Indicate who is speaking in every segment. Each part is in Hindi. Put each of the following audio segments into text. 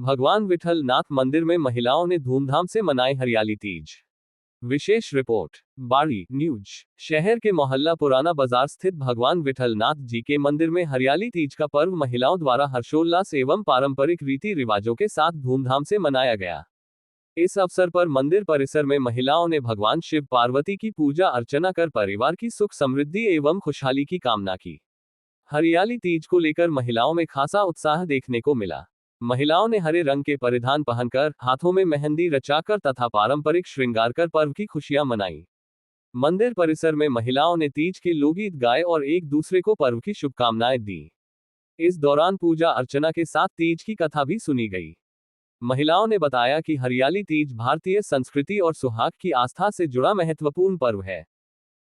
Speaker 1: भगवान विठल नाथ मंदिर में महिलाओं ने धूमधाम से मनाई हरियाली तीज। विशेष रिपोर्ट बाड़ी न्यूज। शहर के मोहल्ला पुराना बाजार स्थित भगवान विठल नाथ जी के मंदिर में हरियाली तीज का पर्व महिलाओं द्वारा हर्षोल्लास एवं पारंपरिक रीति रिवाजों के साथ धूमधाम से मनाया गया। इस अवसर पर मंदिर परिसर में महिलाओं ने भगवान शिव पार्वती की पूजा अर्चना कर परिवार की सुख समृद्धि एवं खुशहाली की कामना की। हरियाली तीज को लेकर महिलाओं में खासा उत्साह देखने को मिला। महिलाओं ने हरे रंग के परिधान पहनकर, हाथों में मेहंदी रचाकर तथा पारंपरिक श्रृंगार कर पर्व की खुशियां मनाई। मंदिर परिसर में महिलाओं ने तीज के लोकगीत गाए और एक दूसरे को पर्व की शुभकामनाएं दी। इस दौरान पूजा अर्चना के साथ तीज की कथा भी सुनी गई। महिलाओं ने बताया कि हरियाली तीज भारतीय संस्कृति और सुहाग की आस्था से जुड़ा महत्वपूर्ण पर्व है।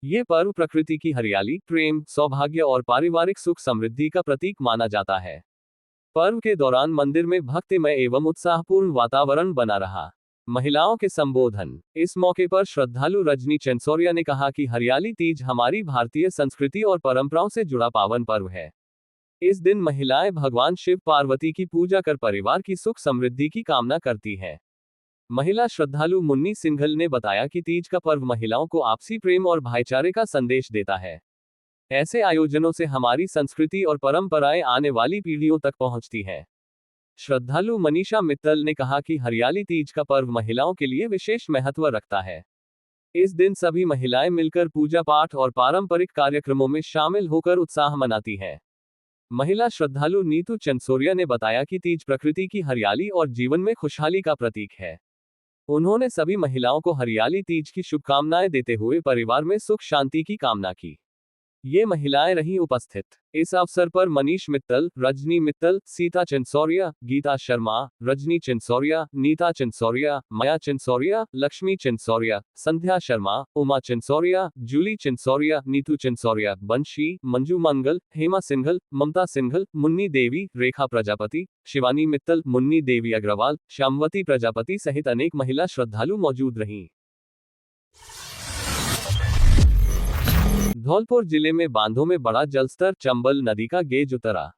Speaker 1: ये पर्व प्रकृति की हरियाली, प्रेम, सौभाग्य और पारिवारिक सुख समृद्धि का प्रतीक माना जाता है। पर्व के दौरान मंदिर में भक्तिमय एवं उत्साहपूर्ण वातावरण बना रहा। महिलाओं के संबोधन। इस मौके पर श्रद्धालु रजनी चंसोरिया ने कहा कि हरियाली तीज हमारी भारतीय संस्कृति और परंपराओं से जुड़ा पावन पर्व है। इस दिन महिलाएं भगवान शिव पार्वती की पूजा कर परिवार की सुख समृद्धि की कामना करती हैं। महिला श्रद्धालु मुन्नी सिंघल ने बताया कि तीज का पर्व महिलाओं को आपसी प्रेम और भाईचारे का संदेश देता है। ऐसे आयोजनों से हमारी संस्कृति और परंपराएं आने वाली पीढ़ियों तक पहुंचती हैं। श्रद्धालु मनीषा मित्तल ने कहा कि हरियाली तीज का पर्व महिलाओं के लिए विशेष महत्व रखता है। इस दिन सभी महिलाएं मिलकर पूजा पाठ और पारंपरिक कार्यक्रमों में शामिल होकर उत्साह मनाती हैं। महिला श्रद्धालु नीतू चंसोरिया ने बताया कि तीज प्रकृति की हरियाली और जीवन में खुशहाली का प्रतीक है। उन्होंने सभी महिलाओं को हरियाली तीज की शुभकामनाएं देते हुए परिवार में सुख शांति की कामना की। ये महिलाएं रहीं उपस्थित। इस अवसर पर मनीष मित्तल, रजनी मित्तल, सीता चंसोरिया, गीता शर्मा, रजनी चंसोरिया, नीता चंसोरिया, माया चंसोरिया, लक्ष्मी चंसोरिया, संध्या शर्मा, उमा चंसोरिया, जूली चंसोरिया, नीतू चंसोरिया, बंशी, मंजू मंगल, हेमा सिंघल, ममता सिंघल, मुन्नी देवी, रेखा प्रजापति, शिवानी मित्तल, मुन्नी देवी अग्रवाल, श्यामवती प्रजापति सहित अनेक महिला श्रद्धालु मौजूद रहीं। धौलपुर जिले में बांधों में बढ़ा जलस्तर, चंबल नदी का गेज उतरा।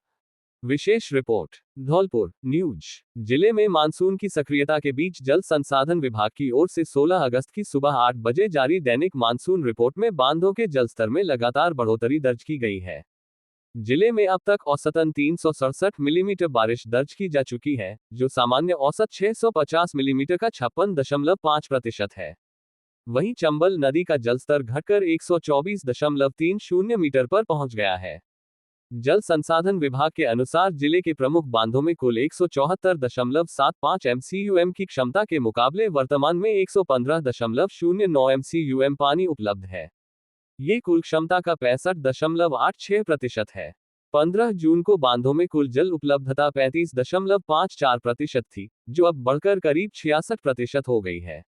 Speaker 1: विशेष रिपोर्ट धौलपुर न्यूज। जिले में मानसून की सक्रियता के बीच जल संसाधन विभाग की ओर से 16 अगस्त की सुबह 8 बजे जारी दैनिक मानसून रिपोर्ट में बांधों के जलस्तर में लगातार बढ़ोतरी दर्ज की गई है। जिले में अब तक औसतन 367 मिलीमीटर बारिश दर्ज की जा चुकी है, जो सामान्य औसत 650 मिलीमीटर का 56.5% है। वहीं चंबल नदी का जलस्तर घटकर 124.30 मीटर पर पहुंच गया है। जल संसाधन विभाग के अनुसार जिले के प्रमुख बांधों में कुल 174.75 MCUM की क्षमता के मुकाबले वर्तमान में 115.09 MCUM पानी उपलब्ध है। ये कुल क्षमता का 65.86% है। 15 जून को बांधों में कुल जल उपलब्धता 35.54% थी, जो अब बढ़कर करीब 66% हो गई है।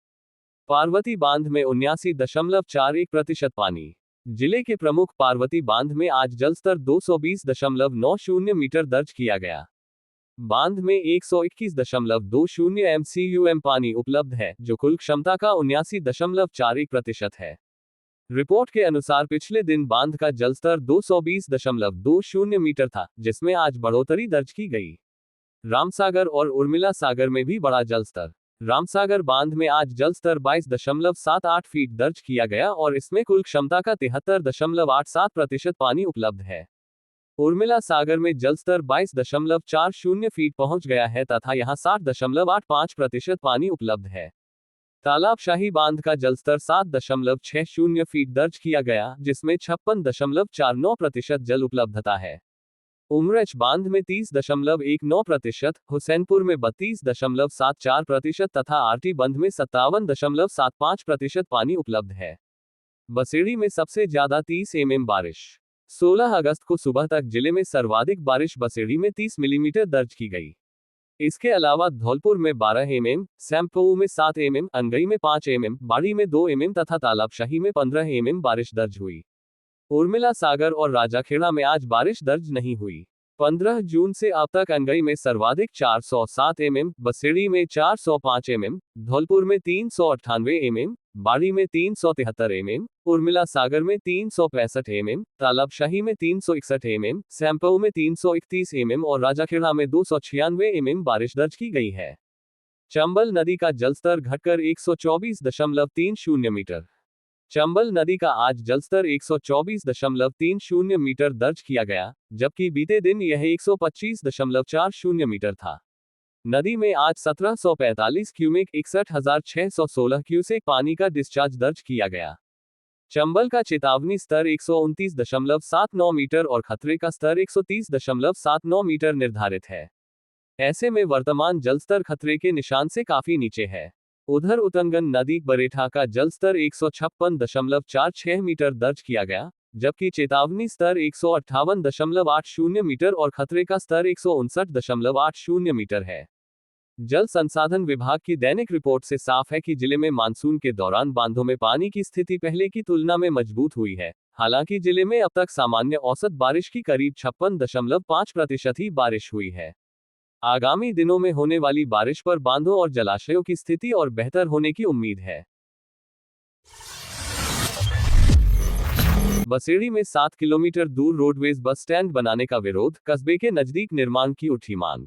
Speaker 1: पार्वती बांध में 79.41% पानी। जिले के प्रमुख पार्वती बांध में आज जलस्तर 220.90 मीटर दर्ज किया गया। बांध में 121.20 MCUM पानी उपलब्ध है, जो कुल क्षमता का 79.41% है। रिपोर्ट के अनुसार पिछले दिन बांध का जलस्तर 220.20 मीटर था, जिसमें आज बढ़ोतरी दर्ज की गई। रामसागर और उर्मिला सागर में भी बढ़ा जलस्तर। रामसागर बांध में आज जलस्तर 22.78 फीट दर्ज किया गया और इसमें कुल क्षमता का 73.87% पानी उपलब्ध है। उर्मिला सागर में जलस्तर 22.40 फीट पहुंच गया है तथा यहां 60.85% पानी उपलब्ध है। तालाब शाही बांध का जलस्तर 7.60 फीट दर्ज किया गया, जिसमें 56.49% जल उपलब्धता है। उमरेच बांध में 30.19%, हुसैनपुर में 32.74% तथा आरटी बंध में 57.75% पानी उपलब्ध है। बसेड़ी में सबसे ज्यादा 30 mm बारिश। 16 अगस्त को सुबह तक जिले में सर्वाधिक बारिश बसेड़ी में 30 मिलीमीटर दर्ज की गई। इसके अलावा धौलपुर में 12 mm, सैंपऊ में 7 mm, अंगई में 5 mm, बाड़ी में 2 mm तथा तालाबशाही में 15 mm बारिश दर्ज हुई। उर्मिला सागर और राजाखेड़ा में आज बारिश दर्ज नहीं हुई। 15 जून से अब तक अंगई में सर्वाधिक 407 mm, बसेड़ी में 405 mm, धौलपुर में 398 mm, बाड़ी में 373 mm, उर्मिला सागर में 365 mm, तालाबशाही में 361 mm, सैंपऊ में 331 mm और राजाखेड़ा में 296 mm बारिश दर्ज की गई है। चंबल नदी का जलस्तर घटकर 124.30 मीटर। चंबल नदी का आज जलस्तर 124.30 मीटर दर्ज किया गया, जबकि बीते दिन यह 125.40 मीटर था। नदी में आज 1745 क्यूमेक 61,616 क्यूसेक पानी का डिस्चार्ज दर्ज किया गया। चंबल का चेतावनी स्तर 129.79 मीटर और खतरे का स्तर 130.79 मीटर निर्धारित है। ऐसे में वर्तमान जलस्तर खतरे के निशान से काफी नीचे है। उधर उतंगन नदी बरेठा का जलस्तर 156.46 मीटर दर्ज किया गया, जबकि चेतावनी स्तर 158.80 मीटर और खतरे का स्तर 159.80 मीटर है। जल संसाधन विभाग की दैनिक रिपोर्ट से साफ है कि जिले में मानसून के दौरान बांधों में पानी की स्थिति पहले की तुलना में मजबूत हुई है। हालांकि जिले में अब तक सामान्य औसत बारिश की करीब 56.5% ही बारिश हुई है। आगामी दिनों में होने वाली बारिश पर बांधों और जलाशयों की स्थिति और बेहतर होने की उम्मीद है। बसेड़ी में 7 किलोमीटर दूर रोडवेज बस स्टैंड बनाने का विरोध, कस्बे के नजदीक निर्माण की उठी मांग।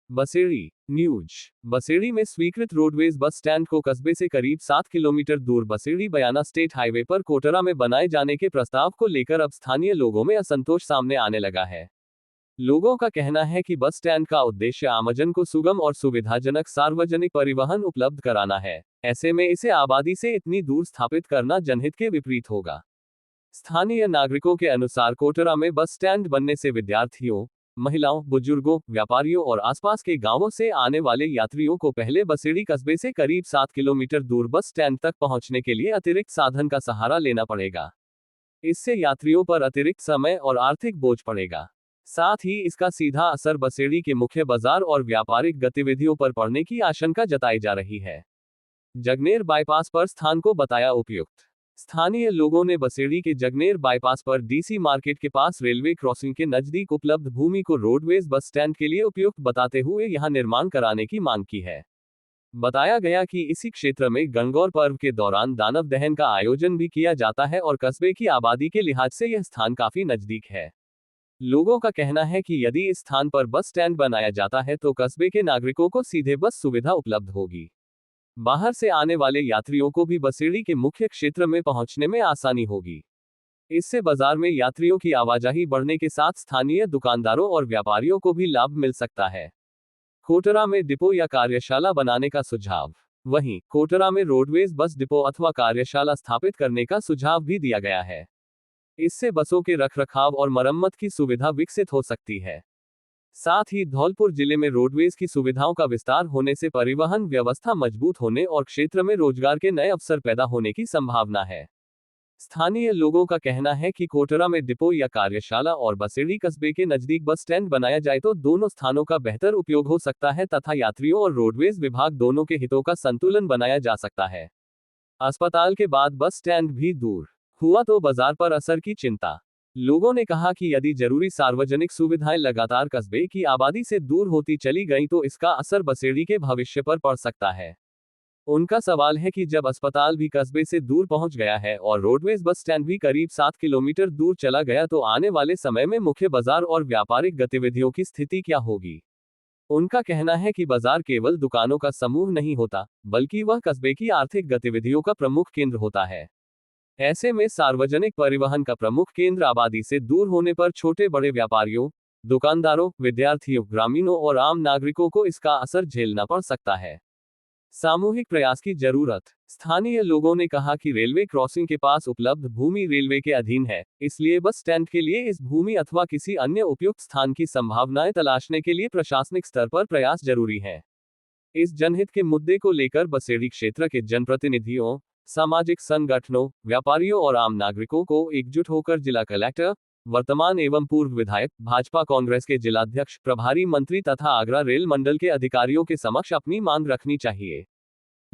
Speaker 1: बसेड़ी न्यूज। बसेड़ी में स्वीकृत रोडवेज बस स्टैंड को कस्बे से करीब 7 किलोमीटर दूर बसेड़ी बयाना स्टेट हाईवे पर कोटरा में बनाए जाने के प्रस्ताव को लेकर अब स्थानीय लोगों में असंतोष सामने आने लगा है। लोगों का कहना है कि बस स्टैंड का उद्देश्य आमजन को सुगम और सुविधाजनक सार्वजनिक परिवहन उपलब्ध कराना है। ऐसे में इसे आबादी से इतनी दूर स्थापित करना जनहित के विपरीत होगा। स्थानीय नागरिकों के अनुसार कोटरा में बस स्टैंड बनने से विद्यार्थियों, महिलाओं, बुजुर्गों, व्यापारियों और आसपास के गांवों से आने वाले यात्रियों को पहले बसेड़ी कस्बे से करीब 7 किलोमीटर दूर बस स्टैंड तक पहुंचने के लिए अतिरिक्त साधन का सहारा लेना पड़ेगा। इससे यात्रियों पर अतिरिक्त समय और आर्थिक बोझ पड़ेगा। साथ ही इसका सीधा असर बसेड़ी के मुख्य बाजार और व्यापारिक गतिविधियों पर पड़ने की आशंका जताई जा रही है। जगनेर बाईपास पर स्थान को बताया उपयुक्त। स्थानीय लोगों ने बसेड़ी के जगनेर बाईपास पर डीसी मार्केट के पास रेलवे क्रॉसिंग के नजदीक उपलब्ध भूमि को रोडवेज बस स्टैंड के लिए उपयुक्त बताते हुए यहां निर्माण कराने की मांग की है। बताया गया कि इसी क्षेत्र में गणगौर पर्व के दौरान दानव दहन का आयोजन भी किया जाता है और कस्बे की आबादी के लिहाज से यह स्थान काफी नजदीक है। लोगों का कहना है कि यदि इस स्थान पर बस स्टैंड बनाया जाता है तो कस्बे के नागरिकों को सीधे बस सुविधा उपलब्ध होगी। बाहर से आने वाले यात्रियों को भी बसेड़ी के मुख्य क्षेत्र में पहुंचने में आसानी होगी। इससे बाजार में यात्रियों की आवाजाही बढ़ने के साथ स्थानीय दुकानदारों और व्यापारियों को भी लाभ मिल सकता है। कोटरा में डिपो या कार्यशाला बनाने का सुझाव। वहीं कोटरा में रोडवेज बस डिपो अथवा कार्यशाला स्थापित करने का सुझाव भी दिया गया है। इससे बसों के रखरखाव और मरम्मत की सुविधा विकसित हो सकती है। साथ ही धौलपुर जिले में रोडवेज की सुविधाओं का विस्तार होने से परिवहन व्यवस्था मजबूत होने और क्षेत्र में रोजगार के नए अवसर पैदा होने की संभावना है। स्थानीय लोगों का कहना है कि कोटरा में डिपो या कार्यशाला और बसेड़ी कस्बे के नजदीक बस स्टैंड बनाया जाए तो दोनों स्थानों का बेहतर उपयोग हो सकता है तथा यात्रियों और रोडवेज विभाग दोनों के हितों का संतुलन बनाया जा सकता है। अस्पताल के बाद बस स्टैंड भी दूर हुआ तो बाजार पर असर की चिंता। लोगों ने कहा कि यदि जरूरी सार्वजनिक सुविधाएं लगातार कस्बे की आबादी से दूर होती चली गईं तो इसका असर बसेड़ी के भविष्य पर पड़ सकता है। उनका सवाल है कि जब अस्पताल भी कस्बे से दूर पहुंच गया है और रोडवेज बस स्टैंड भी करीब 7 किलोमीटर दूर चला गया तो आने वाले समय में मुख्य बाजार और व्यापारिक गतिविधियों की स्थिति क्या होगी। उनका कहना है कि बाजार केवल दुकानों का समूह नहीं होता, बल्कि वह कस्बे की आर्थिक गतिविधियों का प्रमुख केंद्र होता है। ऐसे में सार्वजनिक परिवहन का प्रमुख केंद्र आबादी से दूर होने पर छोटे बड़े व्यापारियों, दुकानदारों, विद्यार्थियों, ग्रामीणों और आम नागरिकों को इसका असर झेलना पड़ सकता है। सामूहिक प्रयास की जरूरत। स्थानीय लोगों ने कहा कि रेलवे क्रॉसिंग के पास उपलब्ध भूमि रेलवे के अधीन है, इसलिए बस स्टैंड के लिए इस भूमि अथवा किसी अन्य उपयुक्त स्थान की संभावनाएं तलाशने के लिए प्रशासनिक स्तर पर प्रयास जरूरी है। इस जनहित के मुद्दे को लेकर बसेड़ी क्षेत्र के जनप्रतिनिधियों, सामाजिक संगठनों, व्यापारियों और आम नागरिकों को एकजुट होकर जिला कलेक्टर, वर्तमान एवं पूर्व विधायक, भाजपा कांग्रेस के जिलाध्यक्ष, प्रभारी मंत्री तथा आगरा रेल मंडल के अधिकारियों के समक्ष अपनी मांग रखनी चाहिए।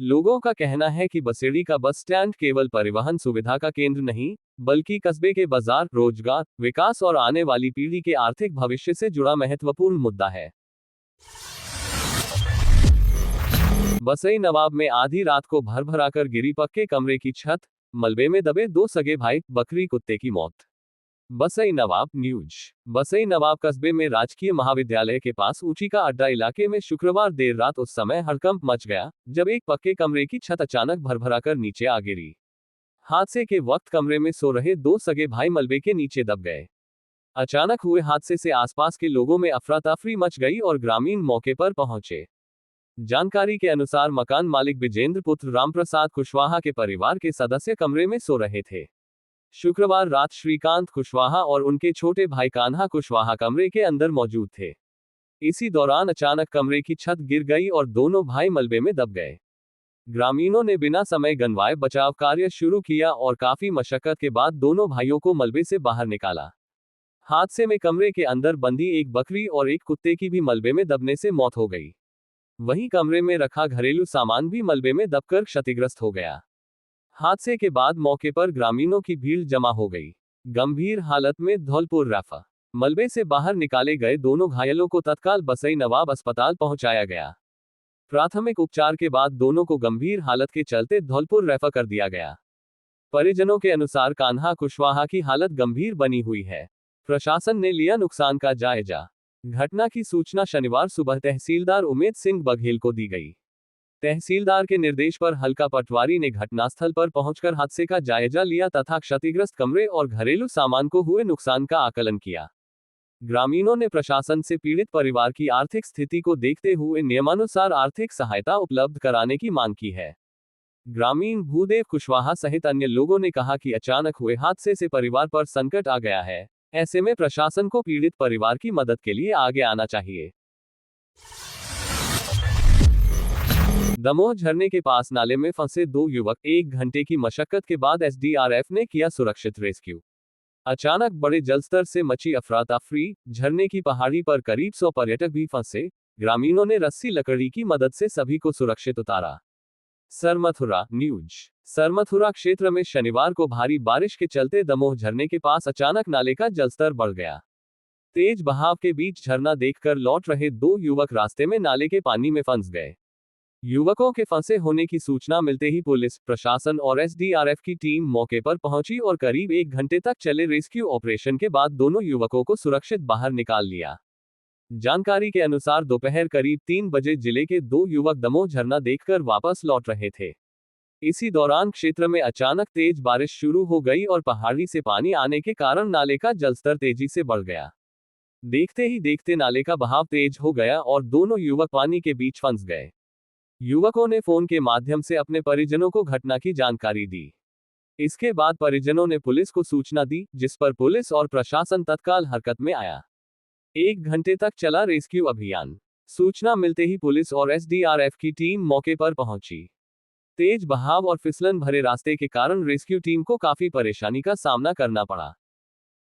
Speaker 1: लोगों का कहना है कि बसेड़ी का बस स्टैंड केवल परिवहन सुविधा का केंद्र नहीं, बल्कि कस्बे के बाजार, रोजगार, विकास और आने वाली पीढ़ी के आर्थिक भविष्य से जुड़ा महत्वपूर्ण मुद्दा है। बसई नवाब में आधी रात को भरभराकर गिरी पक्के कमरे की छत, मलबे में दबे 2 सगे भाई, बकरी कुत्ते की मौत। बसई नवाब न्यूज। बसई नवाब कस्बे में राजकीय महाविद्यालय के पास ऊंची का अड्डा इलाके में शुक्रवार देर रात उस समय हड़कंप मच गया जब एक पक्के कमरे की छत अचानक भरभराकर नीचे आ गिरी। हादसे के वक्त कमरे में सो रहे 2 सगे भाई मलबे के नीचे दब गए। अचानक हुए हादसे से आसपास के लोगों में अफरा तफरी मच गई और ग्रामीण मौके पर पहुंचे। जानकारी के अनुसार मकान मालिक विजेंद्र पुत्र रामप्रसाद कुशवाहा के परिवार के सदस्य कमरे में सो रहे थे। शुक्रवार रात श्रीकांत कुशवाहा और उनके छोटे भाई कान्हा कुशवाहा कमरे के अंदर मौजूद थे। इसी दौरान अचानक कमरे की छत गिर गई और दोनों भाई मलबे में दब गए। ग्रामीणों ने बिना समय गंवाए बचाव कार्य शुरू किया और काफी मशक्कत के बाद दोनों भाइयों को मलबे से बाहर निकाला। हादसे में कमरे के अंदर बंधी एक बकरी और एक कुत्ते की भी मलबे में दबने से मौत हो गई। वहीं कमरे में रखा घरेलू सामान भी मलबे में दबकर क्षतिग्रस्त हो गया। हादसे के बाद मौके पर ग्रामीणों की भीड़ जमा हो गई। गंभीर हालत में धौलपुर रेफर। मलबे से बाहर निकाले गए दोनों घायलों को तत्काल बसई नवाब अस्पताल पहुंचाया गया। प्राथमिक उपचार के बाद दोनों को गंभीर हालत के चलते धौलपुर रेफर कर दिया गया। परिजनों के अनुसार कान्हा कुशवाहा की हालत गंभीर बनी हुई है। प्रशासन ने लिया नुकसान का जायजा। घटना की सूचना शनिवार सुबह तहसीलदार उमेद सिंह बघेल को दी गई। तहसीलदार के निर्देश पर हल्का पटवारी ने घटनास्थल पर पहुंचकर हादसे का जायजा लिया तथा क्षतिग्रस्त कमरे और घरेलू सामान को हुए नुकसान का आकलन किया। ग्रामीणों ने प्रशासन से पीड़ित परिवार की आर्थिक स्थिति को देखते हुए नियमानुसार आर्थिक सहायता उपलब्ध कराने की मांग की है। ग्रामीण भूदेव कुशवाहा सहित अन्य लोगों ने कहा कि अचानक हुए हादसे से परिवार पर संकट आ गया है। ऐसे में प्रशासन को पीड़ित परिवार की मदद के लिए आगे आना चाहिए। दमोह झरने के पास नाले में फंसे 2 युवक, 1 घंटे की मशक्कत के बाद एसडीआरएफ ने किया सुरक्षित रेस्क्यू। अचानक बड़े जलस्तर से मची अफरा तफरी, झरने की पहाड़ी पर करीब 100 पर्यटक भी फंसे। ग्रामीणों ने रस्सी लकड़ी की मदद से सभी को सुरक्षित उतारा। सरमथुरा न्यूज। सरमथुरा क्षेत्र में शनिवार को भारी बारिश के चलते दमोह झरने के पास अचानक नाले का जलस्तर बढ़ गया। तेज बहाव के बीच झरना देखकर लौट रहे 2 युवक रास्ते में नाले के पानी में फंस गए। युवकों के फंसे होने की सूचना मिलते ही पुलिस, प्रशासन और एसडीआरएफ की टीम मौके पर पहुंची और करीब 1 घंटे तक चले रेस्क्यू ऑपरेशन के बाद दोनों युवकों को सुरक्षित बाहर निकाल लिया। जानकारी के अनुसार दोपहर करीब 3 बजे जिले के 2 युवक दमोह झरना देखकर वापस लौट रहे थे। इसी दौरान क्षेत्र में अचानक तेज बारिश शुरू हो गई और पहाड़ी से पानी आने के कारण नाले का जलस्तर तेजी से बढ़ गया। देखते ही देखते नाले का बहाव तेज हो गया और दोनों युवक पानी के बीच फंस गए। युवकों ने फोन के माध्यम से अपने परिजनों को घटना की जानकारी दी। इसके बाद परिजनों ने पुलिस को सूचना दी, जिस पर पुलिस और प्रशासन तत्काल हरकत में आया। 1 घंटे तक चला रेस्क्यू अभियान। सूचना मिलते ही पुलिस और एसडीआरएफ की टीम मौके पर पहुंची। तेज बहाव और फिसलन भरे रास्ते के कारण रेस्क्यू टीम को काफी परेशानी का सामना करना पड़ा।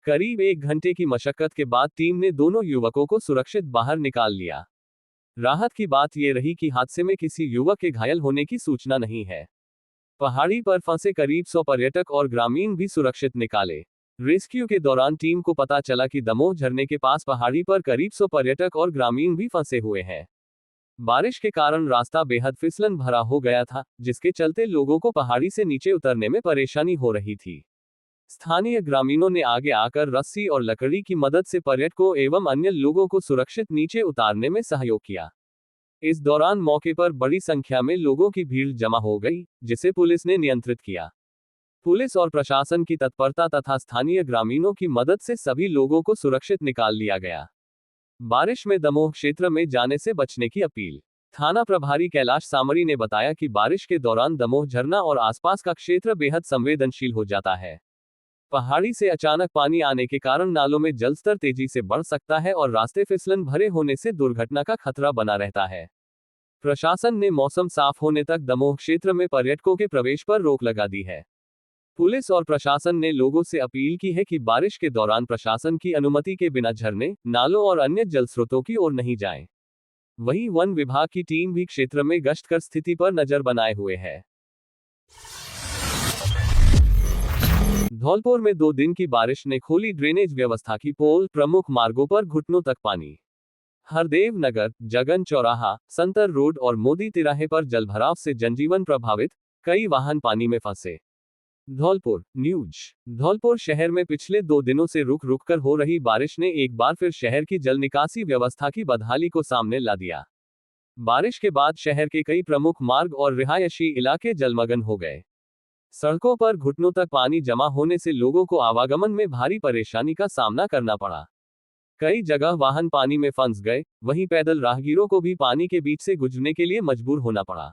Speaker 1: करीब 1 घंटे की मशक्कत के बाद टीम ने दोनों युवकों को सुरक्षित बाहर निकाल लिया। राहत की बात यह रही कि हादसे में किसी युवक के घायल होने की सूचना नहीं है। पहाड़ी पर फंसे करीब 100 पर्यटक और ग्रामीण भी सुरक्षित निकाले। रेस्क्यू के दौरान टीम को पता चला कि दमोह झरने के पास पहाड़ी पर करीब 100 पर्यटक और ग्रामीण भी फंसे हुए हैं। बारिश के कारण रास्ता बेहद फिसलन भरा हो गया था, जिसके चलते लोगों को पहाड़ी से नीचे उतरने में परेशानी हो रही थी। स्थानीय ग्रामीणों ने आगे आकर रस्सी और लकड़ी की मदद से पर्यटकों एवं अन्य लोगों को सुरक्षित नीचे उतारने में सहयोग किया। इस दौरान मौके पर बड़ी संख्या में लोगों की भीड़ जमा हो गई, जिसे पुलिस ने नियंत्रित किया। पुलिस और प्रशासन की तत्परता तथा स्थानीय ग्रामीणों की मदद से सभी लोगों को सुरक्षित निकाल लिया गया। बारिश में दमोह क्षेत्र में जाने से बचने की अपील। थाना प्रभारी कैलाश सामरी ने बताया कि बारिश के दौरान दमोह झरना और आसपास का क्षेत्र बेहद संवेदनशील हो जाता है। पहाड़ी से अचानक पानी आने के कारण नालों में जलस्तर तेजी से बढ़ सकता है और रास्ते फिसलन भरे होने से दुर्घटना का खतरा बना रहता है। प्रशासन ने मौसम साफ होने तक दमोह क्षेत्र में पर्यटकों के प्रवेश पर रोक लगा दी है। पुलिस और प्रशासन ने लोगों से अपील की है कि बारिश के दौरान प्रशासन की अनुमति के बिना झरने, नालों और अन्य जल स्रोतों की ओर नहीं जाएं। वहीं वन विभाग की टीम भी क्षेत्र में गश्त कर स्थिति पर नजर बनाए हुए है। धौलपुर में 2 दिन की बारिश ने खोली ड्रेनेज व्यवस्था की पोल, प्रमुख मार्गों पर घुटनों तक पानी। हरदेव नगर, जगन चौराहा, संतर रोड और मोदी तिराहे पर जलभराव से जनजीवन प्रभावित, कई वाहन पानी में फंसे। धौलपुर न्यूज। धौलपुर शहर में पिछले 2 दिनों से रुक रुक कर हो रही बारिश ने एक बार फिर शहर की जल निकासी व्यवस्था की बदहाली को सामने ला दिया। बारिश के बाद शहर के कई प्रमुख मार्ग और रिहायशी इलाके जलमग्न हो गए। सड़कों पर घुटनों तक पानी जमा होने से लोगों को आवागमन में भारी परेशानी का सामना करना पड़ा। कई जगह वाहन पानी में फंस गए, वहीं पैदल राहगीरों को भी पानी के बीच से गुजरने के लिए मजबूर होना पड़ा।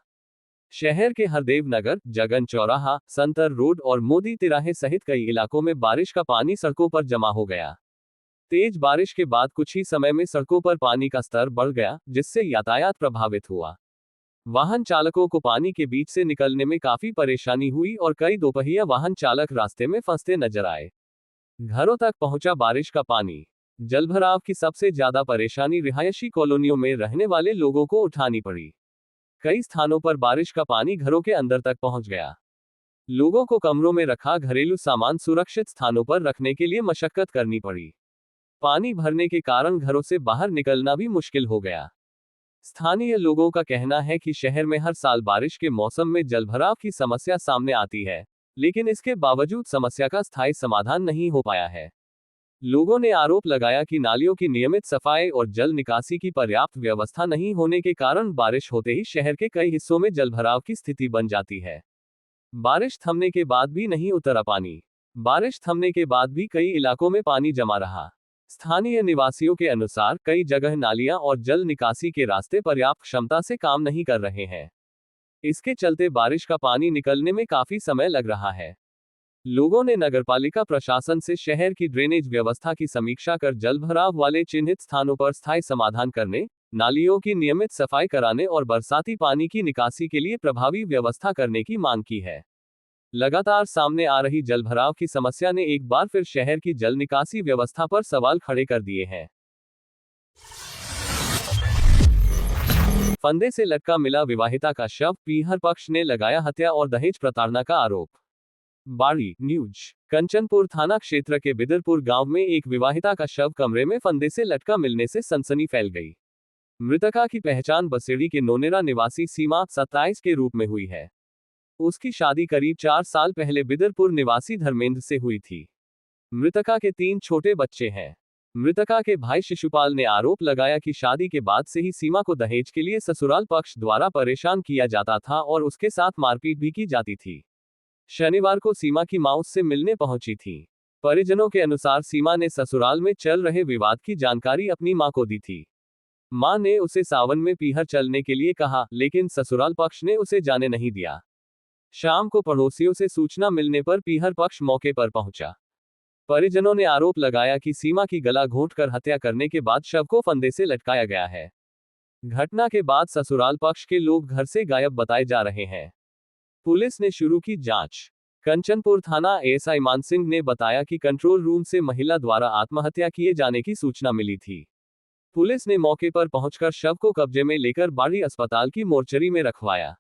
Speaker 1: शहर के हरदेव नगर, जगन चौराहा, संतर रोड और मोदी तिराहे सहित कई इलाकों में बारिश का पानी सड़कों पर जमा हो गया। तेज बारिश के बाद कुछ ही समय में सड़कों पर पानी का स्तर बढ़ गया, जिससे यातायात प्रभावित हुआ। वाहन चालकों को पानी के बीच से निकलने में काफी परेशानी हुई और कई दोपहिया वाहन चालक रास्ते में फंसते नजर आए। घरों तक पहुंचा बारिश का पानी। जलभराव की सबसे ज्यादा परेशानी रिहायशी कॉलोनियों में रहने वाले लोगों को उठानी पड़ी। कई स्थानों पर बारिश का पानी घरों के अंदर तक पहुंच गया। लोगों को कमरों में रखा घरेलू सामान सुरक्षित स्थानों पर रखने के लिए मशक्कत करनी पड़ी। पानी भरने के कारण घरों से बाहर निकलना भी मुश्किल हो गया। स्थानीय लोगों का कहना है कि शहर में हर साल बारिश के मौसम में जलभराव की समस्या सामने आती है, लेकिन इसके बावजूद समस्या का स्थायी समाधान नहीं हो पाया है। लोगों ने आरोप लगाया कि नालियों की नियमित सफाई और जल निकासी की पर्याप्त व्यवस्था नहीं होने के कारण बारिश होते ही शहर के कई हिस्सों में जलभराव की स्थिति बन जाती है। बारिश थमने के बाद भी नहीं उतरा पानी। बारिश थमने के बाद भी कई इलाकों में पानी जमा रहा। स्थानीय निवासियों के अनुसार कई जगह नालियां और जल निकासी के रास्ते पर्याप्त क्षमता से काम नहीं कर रहे हैं। इसके चलते बारिश का पानी निकलने में काफी समय लग रहा है। लोगों ने नगरपालिका प्रशासन से शहर की ड्रेनेज व्यवस्था की समीक्षा कर जलभराव वाले चिन्हित स्थानों पर स्थायी समाधान करने, नालियों की नियमित सफाई कराने और बरसाती पानी की निकासी के लिए प्रभावी व्यवस्था करने की मांग की है। लगातार सामने आ रही जलभराव की समस्या ने एक बार फिर शहर की जल निकासी व्यवस्था पर सवाल खड़े कर दिए हैं। फंदे से लटका मिला विवाहिता का शव, पीहर पक्ष ने लगाया हत्या और दहेज प्रताड़ना का आरोप। बाड़ी न्यूज। कंचनपुर थाना क्षेत्र के बिदरपुर गांव में एक विवाहिता का शव कमरे में फंदे से लटका मिलने से सनसनी फैल गई। मृतका की पहचान बसेड़ी के नोनेरा निवासी सीमा 27 के रूप में हुई है। उसकी शादी करीब 4 साल पहले बिदरपुर निवासी धर्मेंद्र से हुई थी। मृतका के 3 छोटे बच्चे हैं। मृतका के भाई शिशुपाल ने आरोप लगाया कि शादी के बाद से ही सीमा को दहेज के लिए ससुराल पक्ष द्वारा परेशान किया जाता था और उसके साथ मारपीट भी की जाती थी। शनिवार को सीमा की मां उससे मिलने पहुंची थी। परिजनों के अनुसार सीमा ने ससुराल में चल रहे विवाद की जानकारी अपनी मां को दी थी। मां ने उसे सावन में पीहर चलने के लिए कहा, लेकिन ससुराल पक्ष ने उसे जाने नहीं दिया। शाम को पड़ोसियों से सूचना मिलने पर पीहर पक्ष मौके पर पहुंचा। परिजनों ने आरोप लगाया कि सीमा की गला घोंटकर हत्या करने के बाद शव को फंदे से लटकाया गया है। घटना के बाद ससुराल पक्ष के लोग घर से गायब बताए जा रहे हैं। पुलिस ने शुरू की जांच। कंचनपुर थाना एएसआई मान सिंह ने बताया कि कंट्रोल रूम से महिला द्वारा आत्महत्या किए जाने की सूचना मिली थी। पुलिस ने मौके पर पहुंचकर शव को कब्जे में लेकर बाड़ी अस्पताल की मोर्चरी में रखवाया।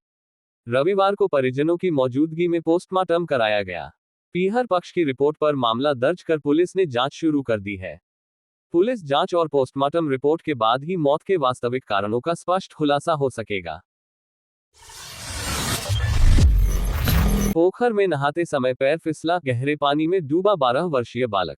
Speaker 1: रविवार को परिजनों की मौजूदगी में पोस्टमार्टम कराया गया। पीहर पक्ष की रिपोर्ट पर मामला दर्ज कर पुलिस ने जांच शुरू कर दी है। पुलिस जांच और पोस्टमार्टम रिपोर्ट के बाद ही मौत के वास्तविक कारणों का स्पष्ट खुलासा हो सकेगा। पोखर में नहाते समय पैर फिसला, गहरे पानी में डूबा 12 वर्षीय बालक।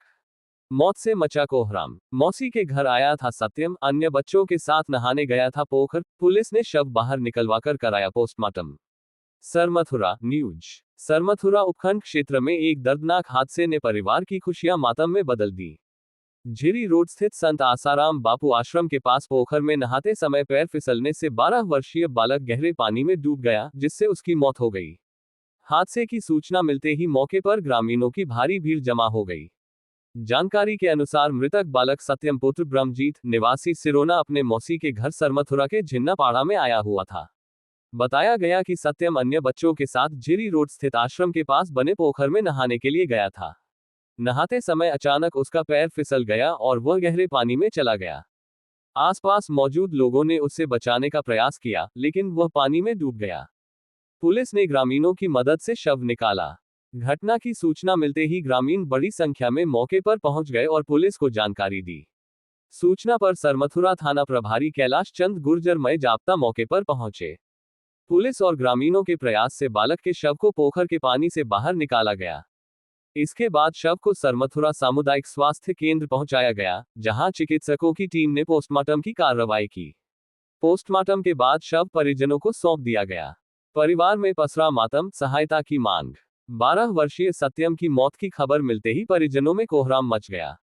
Speaker 1: मौत से मचा कोहराम। मौसी के घर आया था सत्यम, अन्य बच्चों के साथ नहाने गया था पोखर। पुलिस ने शव बाहर निकलवाकर कराया पोस्टमार्टम। सरमथुरा न्यूज। सरमथुरा उपखंड क्षेत्र में एक दर्दनाक हादसे ने परिवार की खुशियां मातम में बदल दी। झिरी रोड स्थित संत आसाराम बापू आश्रम के पास पोखर में नहाते समय पैर फिसलने से 12 वर्षीय बालक गहरे पानी में डूब गया, जिससे उसकी मौत हो गई। हादसे की सूचना मिलते ही मौके पर ग्रामीणों की भारी भीड़ जमा हो गई। जानकारी के अनुसार मृतक बालक सत्यम पुत्र ब्रह्मजीत निवासी सिरोना अपने मौसी के घर सरमथुरा के झिन्नापाड़ा में आया हुआ था। बताया गया कि सत्यम अन्य बच्चों के साथ झिरी रोड स्थित आश्रम के पास बने पोखर में नहाने के लिए गया था। नहाते समय अचानक उसका पैर फिसल गया और वह गहरे पानी में चला गया। आसपास मौजूद लोगों ने उसे बचाने का प्रयास किया, लेकिन वह पानी में डूब गया। पुलिस ने ग्रामीणों की मदद से शव निकाला। घटना की सूचना मिलते ही ग्रामीण बड़ी संख्या में मौके पर पहुंच गए और पुलिस को जानकारी दी। सूचना पर सरमथुरा थाना प्रभारी कैलाश चंद गुर्जर मय जाप्ता मौके पर पहुंचे। पुलिस और ग्रामीणों के प्रयास से बालक के शव को पोखर के पानी से बाहर निकाला गया। इसके बाद शव को सरमथुरा सामुदायिक स्वास्थ्य केंद्र पहुंचाया गया, जहां चिकित्सकों की टीम ने पोस्टमार्टम की कार्रवाई की। पोस्टमार्टम के बाद शव परिजनों को सौंप दिया गया। परिवार में पसरा मातम, सहायता की मांग। 12 वर्षीय सत्यम की मौत की खबर मिलते ही परिजनों में कोहराम मच गया।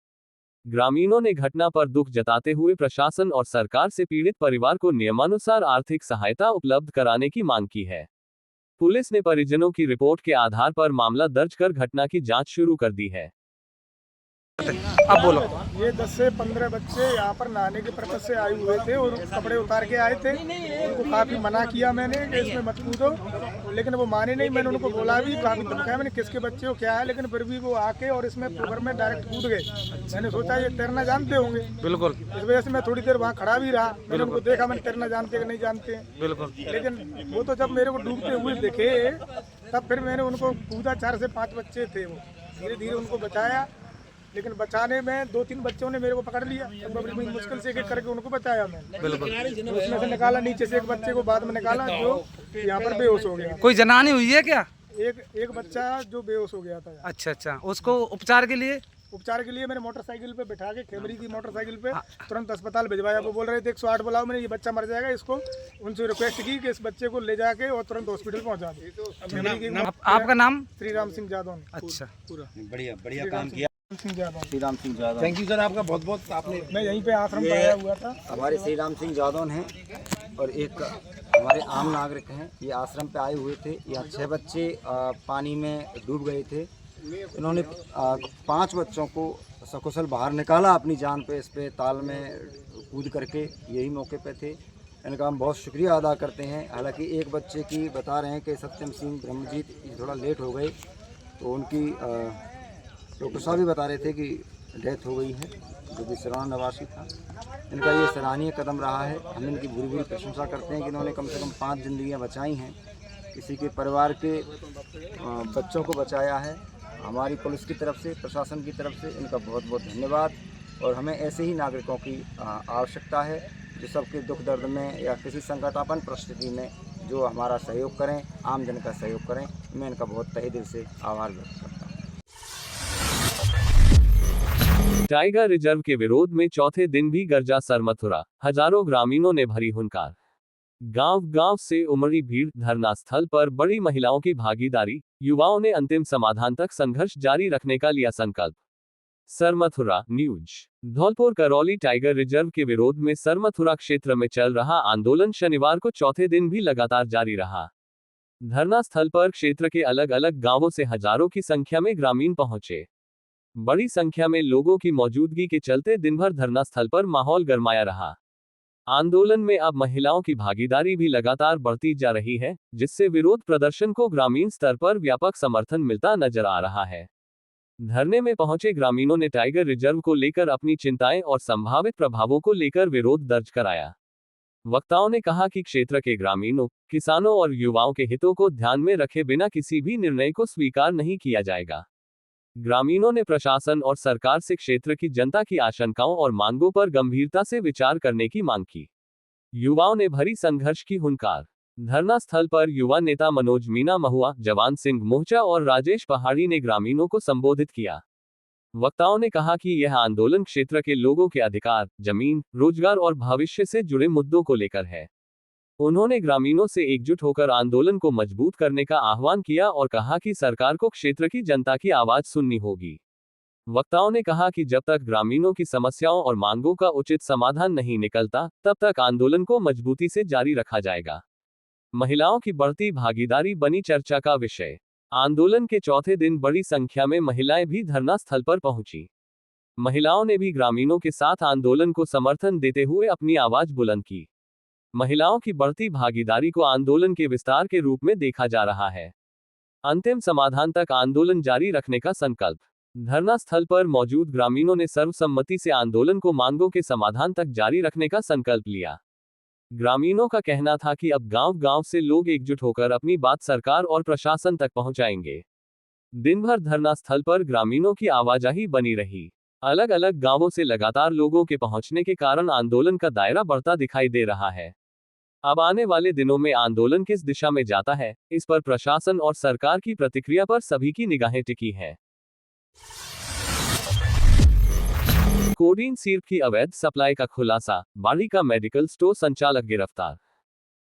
Speaker 1: ग्रामीणों ने घटना पर दुख जताते हुए प्रशासन और सरकार से पीड़ित परिवार को नियमानुसार आर्थिक सहायता उपलब्ध कराने की मांग की है। पुलिस ने परिजनों की रिपोर्ट के आधार पर मामला दर्ज कर घटना की जांच शुरू कर दी है।
Speaker 2: अब बोलो।
Speaker 3: ये 10 से 15 बच्चे यहाँ पर नहाने के पर्पज से आए हुए थे और कपड़े उतार के आए थे। उनको काफ़ी मना किया मैंने कि इसमें मत कूदो, लेकिन वो माने नहीं। मैंने उनको बोला भी, काफ़ी धमकाया मैंने, किसके बच्चे हो क्या है, लेकिन फिर भी वो आके और इसमें पोखर में डायरेक्ट कूद गए। मैंने सोचा ये तैरना जानते होंगे,
Speaker 2: बिल्कुल।
Speaker 3: इस वजह से मैं थोड़ी देर वहाँ खड़ा भी रहा। मैंने उनको देखा, मैंने तैरना जानते कि नहीं जानते,
Speaker 2: बिल्कुल।
Speaker 3: लेकिन वो तो जब मेरे को डूबते हुए देखे तब फिर मैंने उनको कूदा। 4 से 5 बच्चे थे, वो धीरे धीरे उनको बचाया, लेकिन बचाने में 2-3 बच्चों ने मेरे को पकड़ लिया। तो बड़ी मुश्किल से एक करके उनको बचाया मैंने।
Speaker 2: बिल्कुल।
Speaker 3: तो उसमें से निकाला, नीचे से एक बच्चे को बाद में निकाला जो यहाँ पर बेहोश हो गया।
Speaker 2: कोई जनानी हुई है क्या?
Speaker 3: एक बच्चा जो बेहोश हो गया था।
Speaker 2: अच्छा, उसको उपचार के लिए मैंने मोटरसाइकिल पे बिठा के, खेमरी की मोटरसाइकिल पे तुरंत अस्पताल भिजवाया। वो बोल रहे थे 108 बुलाओ, मैंने ये बच्चा मर जाएगा, इसको उनसे रिक्वेस्ट की कि इस बच्चे को ले जाके और तुरंत हॉस्पिटल पहुंचा दो। आपका नाम?
Speaker 3: श्री राम सिंह यादव।
Speaker 2: अच्छा,
Speaker 3: पूरा
Speaker 4: बढ़िया काम किया।
Speaker 3: Shri
Speaker 4: Ram Singh Yadav,
Speaker 5: thank you sir, आपका बहुत बहुत। आपने
Speaker 3: मैं यहीं पे आश्रम पे आया हुआ था।
Speaker 4: हमारे श्री राम सिंह यादव हैं और एक हमारे आम नागरिक हैं। ये आश्रम पे आए हुए थे। यहाँ 6 बच्चे पानी में डूब गए थे। इन्होंने 5 बच्चों को सकुशल बाहर निकाला अपनी जान पे, इस पे ताल में कूद करके। यही मौके पे थे। इनका हम बहुत शुक्रिया अदा करते हैं। हालांकि एक बच्चे की बता रहे हैं कि सत्यम सिंह ब्रह्मजीत थोड़ा लेट हो गए, तो उनकी डॉक्टर साहब भी बता रहे थे कि डेथ हो गई है, जो कि सिराना निवासी था। इनका ये सराहनीय कदम रहा है। हम इनकी बुरी बुरी प्रशंसा करते हैं कि इन्होंने कम से कम 5 जिंदगियां बचाई हैं, किसी के परिवार के बच्चों को बचाया है। हमारी पुलिस की तरफ से, प्रशासन की तरफ से इनका बहुत बहुत धन्यवाद। और हमें ऐसे ही नागरिकों की आवश्यकता है जो सबके दुख दर्द में या किसी संकटापन्न परिस्थिति में जो हमारा सहयोग करें, आम जन का सहयोग करें। मैं इनका बहुत तहे दिल से आभार व्यक्त करता हूँ।
Speaker 1: टाइगर रिजर्व के विरोध में चौथे दिन भी गरजा सरमथुरा। हजारों ग्रामीणों ने भरी हुंकार। गांव-गांव से उमड़ी भीड़। धरना स्थल पर बड़ी महिलाओं की भागीदारी। युवाओं ने अंतिम समाधान तक संघर्ष जारी रखने का लिया संकल्प। Sarmathura news. Dholpur Karauli tiger reserve के विरोध में सरमथुरा क्षेत्र में चल रहा आंदोलन शनिवार को चौथे दिन भी लगातार जारी रहा। धरना स्थल पर क्षेत्र के अलग अलग गांवों से हजारों की संख्या में ग्रामीण पहुंचे। बड़ी संख्या में लोगों की मौजूदगी के चलते दिन भर धरना स्थल पर माहौल गरमाया रहा। आंदोलन में अब महिलाओं की भागीदारी भी लगातार बढ़ती जा रही है, जिससे विरोध प्रदर्शन को ग्रामीण स्तर पर व्यापक समर्थन मिलता नजर आ रहा है। धरने में पहुंचे ग्रामीणों ने टाइगर रिजर्व को लेकर अपनी चिंताएं और संभावित प्रभावों को लेकर विरोध दर्ज कराया। वक्ताओं ने कहा कि क्षेत्र के ग्रामीणों, किसानों और युवाओं के हितों को ध्यान में रखे बिना किसी भी निर्णय को स्वीकार नहीं किया जाएगा। ग्रामीणों ने प्रशासन और सरकार से क्षेत्र की जनता की आशंकाओं और मांगों पर गंभीरता से विचार करने की मांग की। युवाओं ने भरी संघर्ष की हुंकार। धरना स्थल पर युवा नेता मनोज मीना महुआ, जवान सिंह मोहचा और राजेश पहाड़ी ने ग्रामीणों को संबोधित किया। वक्ताओं ने कहा कि यह आंदोलन क्षेत्र के लोगों के अधिकार, जमीन, रोजगार और भविष्य से जुड़े मुद्दों को लेकर है। उन्होंने ग्रामीणों से एकजुट होकर आंदोलन को मजबूत करने का आह्वान किया और कहा कि सरकार को क्षेत्र की जनता की आवाज सुननी होगी। वक्ताओं ने कहा कि जब तक ग्रामीणों की समस्याओं और मांगों का उचित समाधान नहीं निकलता, तब तक आंदोलन को मजबूती से जारी रखा जाएगा। महिलाओं की बढ़ती भागीदारी बनी चर्चा का विषय। आंदोलन के चौथे दिन बड़ी संख्या में महिलाएं भी धरना स्थल पर पहुंची। महिलाओं ने भी ग्रामीणों के साथ आंदोलन को समर्थन देते हुए अपनी आवाज बुलंद की। महिलाओं की बढ़ती भागीदारी को आंदोलन के विस्तार के रूप में देखा जा रहा है। अंतिम समाधान तक आंदोलन जारी रखने का संकल्प। धरना स्थल पर मौजूद ग्रामीणों ने सर्वसम्मति से आंदोलन को मांगों के समाधान तक जारी रखने का संकल्प लिया। ग्रामीणों का कहना था कि अब गांव-गांव से लोग एकजुट होकर अपनी बात सरकार और प्रशासन तक पहुंचाएंगे। दिन भर धरना स्थल पर ग्रामीणों की आवाजाही बनी रही। अलग अलग गांवों से लगातार लोगों के पहुंचने के कारण आंदोलन का दायरा बढ़ता दिखाई दे रहा है। अब आने वाले दिनों में आंदोलन किस दिशा में जाता है, इस पर प्रशासन और सरकार की प्रतिक्रिया पर सभी की निगाहें टिकी हैं। कोडीन सिरप की अवैध सप्लाई का खुलासा, बाड़ी का मेडिकल स्टोर संचालक गिरफ्तार।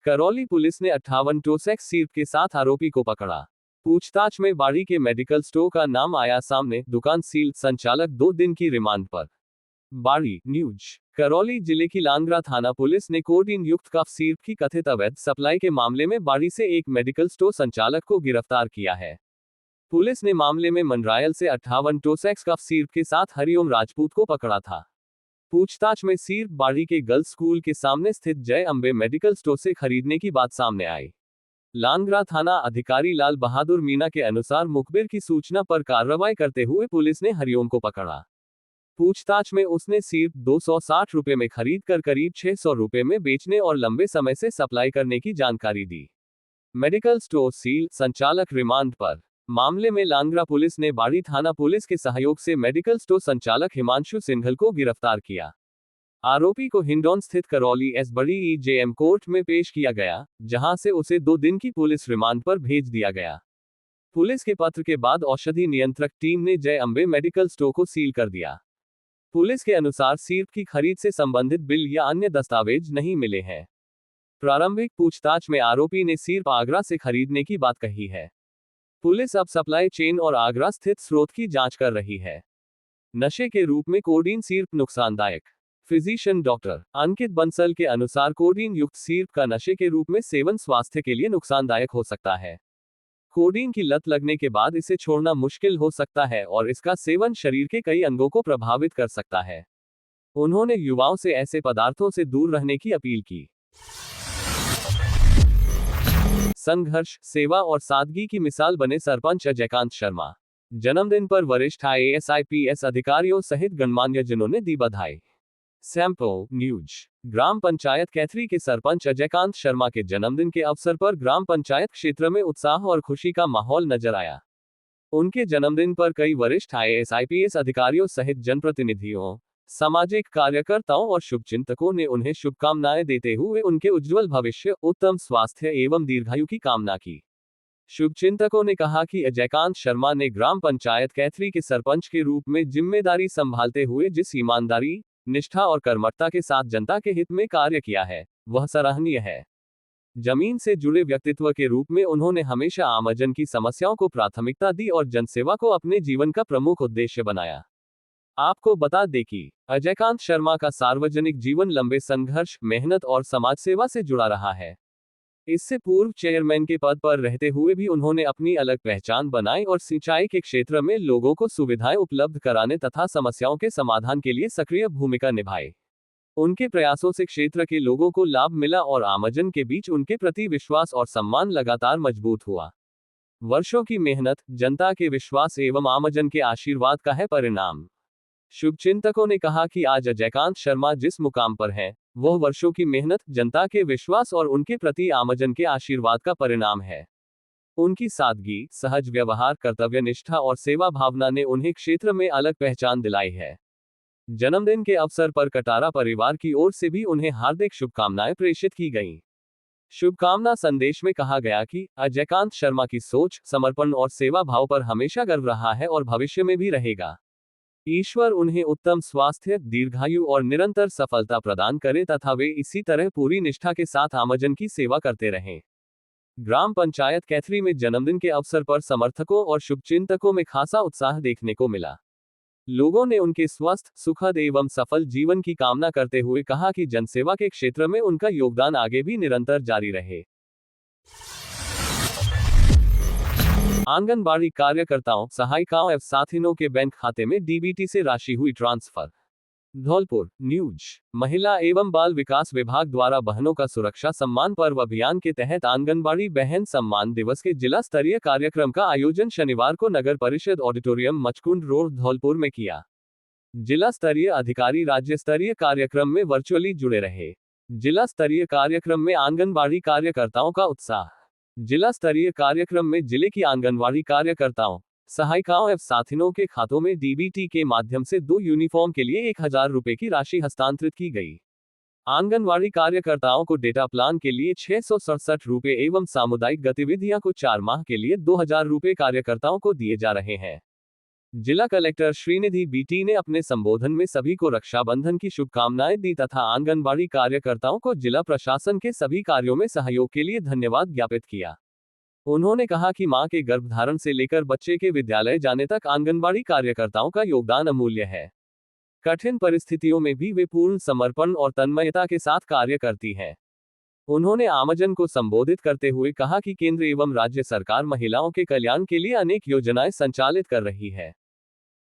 Speaker 1: करौली पुलिस ने 58 टोसेक्स सिरप के साथ आरोपी को पकड़ा। पूछताछ में बाड़ी के मेडिकल स्टोर का नाम आया सामने। दुकान सील, संचालक 2 दिन की रिमांड पर। बाड़ी न्यूज। करौली जिले की लांगरा थाना पुलिस ने कोडीन युक्त कफ सिरप की कथित अवैध सप्लाई के मामले में बाड़ी से एक मेडिकल स्टोर संचालक को गिरफ्तार किया है। पुलिस ने मामले में मंडरायल से 58 टोसेक्स कफ सिरप के साथ हरिओम राजपूत को पकड़ा था। पूछताछ में सिरप बाड़ी के गर्ल्स स्कूल के सामने स्थित जय अंबे मेडिकल स्टोर से खरीदने की बात सामने आई। लांगरा थाना अधिकारी लाल बहादुर मीना के अनुसार मुखबिर की सूचना पर कार्रवाई करते हुए पुलिस ने हरिओम को पकड़ा। पूछताछ में उसने सिर्फ 260 रुपए में खरीद कर करीब 600 रुपए में बेचने और लंबे समय से सप्लाई करने की जानकारी दी। मेडिकल स्टोर सील, संचालक रिमांड पर। मामले में लांगरा पुलिस ने बाड़ी थाना पुलिस के सहयोग से मेडिकल स्टोर संचालक हिमांशु सिंघल को गिरफ्तार किया। आरोपी को हिंडौन स्थित करौली एस बड़ी EJM कोर्ट में पेश किया गया, जहां से उसे 2 दिन की पुलिस रिमांड पर भेज दिया गया। पुलिस के पत्र के बाद औषधि नियंत्रक टीम ने जय अंबे मेडिकल स्टोर को सील कर दिया। पुलिस के अनुसार सिरप की खरीद से संबंधित बिल या अन्य दस्तावेज नहीं मिले हैं। प्रारंभिक पूछताछ में आरोपी ने सिरप आगरा से खरीदने की बात कही है। पुलिस अब सप्लाई चेन और आगरा स्थित स्रोत की जांच कर रही है। नशे के रूप में कोडीन सिरप नुकसानदायक। फिजिशियन डॉक्टर अंकित बंसल के अनुसार कोडीन युक्त सिरप का नशे के रूप में सेवन स्वास्थ्य के लिए नुकसानदायक हो सकता है। कोडीन की लत लगने के बाद इसे छोड़ना मुश्किल हो सकता है और इसका सेवन शरीर के कई अंगों को प्रभावित कर सकता है। उन्होंने युवाओं से ऐसे पदार्थों से दूर रहने की अपील की। संघर्ष, सेवा और सादगी की मिसाल बने सरपंच अजयकांत शर्मा। जन्मदिन पर वरिष्ठ IAS IPS अधिकारियों सहित गणमान्यजनों ने दी बधाई। Sample news. ग्राम पंचायत कैथरी के सरपंच अजयकांत शर्मा के जन्मदिन के अवसर पर ग्राम पंचायत क्षेत्र में उत्साह और खुशी का माहौल नजर आया। उनके जन्मदिन पर कई वरिष्ठ IAS IPS अधिकारियों सहित जनप्रतिनिधियों, सामाजिक कार्यकर्ताओं और शुभचिंतकों ने उन्हें शुभकामनाएं देते हुए उनके उज्जवल भविष्य, उत्तम स्वास्थ्य एवं दीर्घायु की कामना की। शुभचिंतकों ने कहा कि अजयकांत शर्मा ने ग्राम पंचायत कैथरी के सरपंच के रूप में जिम्मेदारी संभालते हुए जिस ईमानदारी, निष्ठा और कर्मठता के साथ जनता के हित में कार्य किया है, वह सराहनीय है। जमीन से जुड़े व्यक्तित्व के रूप में उन्होंने हमेशा आमजन की समस्याओं को प्राथमिकता दी और जनसेवा को अपने जीवन का प्रमुख उद्देश्य बनाया। आपको बता दें कि अजयकांत शर्मा का सार्वजनिक जीवन लंबे संघर्ष, मेहनत और समाज सेवा से जुड़ा रहा है। इससे पूर्व चेयरमैन के पद पर रहते हुए भी उन्होंने अपनी अलग पहचान बनाई और सिंचाई के क्षेत्र में लोगों को सुविधाएं उपलब्ध कराने तथा समस्याओं के समाधान के लिए सक्रिय भूमिका निभाई। उनके प्रयासों से क्षेत्र के लोगों को लाभ मिला और आमजन के बीच उनके प्रति विश्वास और सम्मान लगातार मजबूत हुआ। वर्षों की मेहनत, जनता के विश्वास एवं आमजन के आशीर्वाद का है परिणाम। शुभचिंतकों ने कहा कि आज अजयकांत शर्मा जिस मुकाम पर हैं, वह वर्षों की मेहनत, जनता के विश्वास और उनके प्रति आमजन के आशीर्वाद का परिणाम है। उनकी सादगी, सहज व्यवहार, कर्तव्यनिष्ठा और सेवा भावना ने उन्हें क्षेत्र में अलग पहचान दिलाई है। जन्मदिन के अवसर पर कटारा परिवार की ओर से भी उन्हें हार्दिक शुभकामनाएं प्रेषित की गईं। शुभकामना संदेश में कहा गया कि अजयकांत शर्मा की सोच, समर्पण और सेवा भाव पर हमेशा गर्व रहा है और भविष्य में भी रहेगा। ईश्वर उन्हें उत्तम स्वास्थ्य, दीर्घायु और निरंतर सफलता प्रदान करे तथा वे इसी तरह पूरी निष्ठा के साथ आमजन की सेवा करते रहें। ग्राम पंचायत कैथरी में जन्मदिन के अवसर पर समर्थकों और शुभचिंतकों में खासा उत्साह देखने को मिला। लोगों ने उनके स्वस्थ, सुखद एवं सफल जीवन की कामना करते हुए कहा कि जनसेवा के क्षेत्र में उनका योगदान आगे भी निरंतर जारी रहे। आंगनबाड़ी कार्यकर्ताओं, सहायिकाओं एवं साथिनों के बैंक खाते में DBT से राशि हुई ट्रांसफर। धौलपुर न्यूज। महिला एवं बाल विकास विभाग द्वारा बहनों का सुरक्षा सम्मान पर्व अभियान के तहत आंगनबाड़ी बहन सम्मान दिवस के जिला स्तरीय कार्यक्रम का आयोजन शनिवार को नगर परिषद ऑडिटोरियम मचकुंड रोड धौलपुर में किया। जिला स्तरीय अधिकारी राज्य स्तरीय कार्यक्रम में वर्चुअली जुड़े रहे। जिला स्तरीय कार्यक्रम में आंगनबाड़ी कार्यकर्ताओं का उत्साह। जिला स्तरीय कार्यक्रम में जिले की आंगनबाड़ी कार्यकर्ताओं, सहायिकाओं एवं साथिनों के खातों में डीबीटी के माध्यम से 2 यूनिफॉर्म के लिए 1000 रुपए की राशि हस्तांतरित की गई। आंगनवाड़ी कार्यकर्ताओं को डेटा प्लान के लिए 667 रुपए एवं सामुदायिक गतिविधियां को 4 माह के लिए 2000 रुपए कार्यकर्ताओं को दिए जा रहे हैं। जिला कलेक्टर श्रीनिधि बीटी ने अपने संबोधन में सभी को रक्षाबंधन की शुभकामनाएं दी तथा आंगनबाड़ी कार्यकर्ताओं को जिला प्रशासन के सभी कार्यों में सहयोग के लिए धन्यवाद ज्ञापित किया। उन्होंने कहा कि मां के गर्भधारण से लेकर बच्चे के विद्यालय जाने तक आंगनबाड़ी कार्यकर्ताओं का योगदान अमूल्य है। कठिन परिस्थितियों में भी वे पूर्ण समर्पण और तन्मयता के साथ कार्य करती हैं। उन्होंने आमजन को संबोधित करते हुए कहा कि केंद्र एवं राज्य सरकार महिलाओं के कल्याण के लिए अनेक योजनाएं संचालित कर रही है।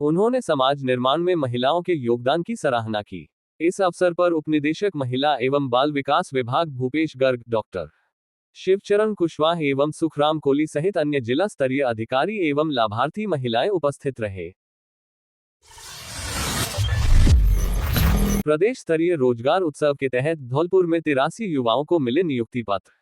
Speaker 1: उन्होंने समाज निर्माण में महिलाओं के योगदान की सराहना की। इस अवसर पर उपनिदेशक महिला एवं बाल विकास विभाग भूपेश गर्ग, डॉक्टर शिवचरण कुशवाहा एवं सुखराम कोहली सहित अन्य जिला स्तरीय अधिकारी एवं लाभार्थी महिलाएं उपस्थित रहे। प्रदेश स्तरीय रोजगार उत्सव के तहत धौलपुर में 83 युवाओं को मिले नियुक्ति पत्र।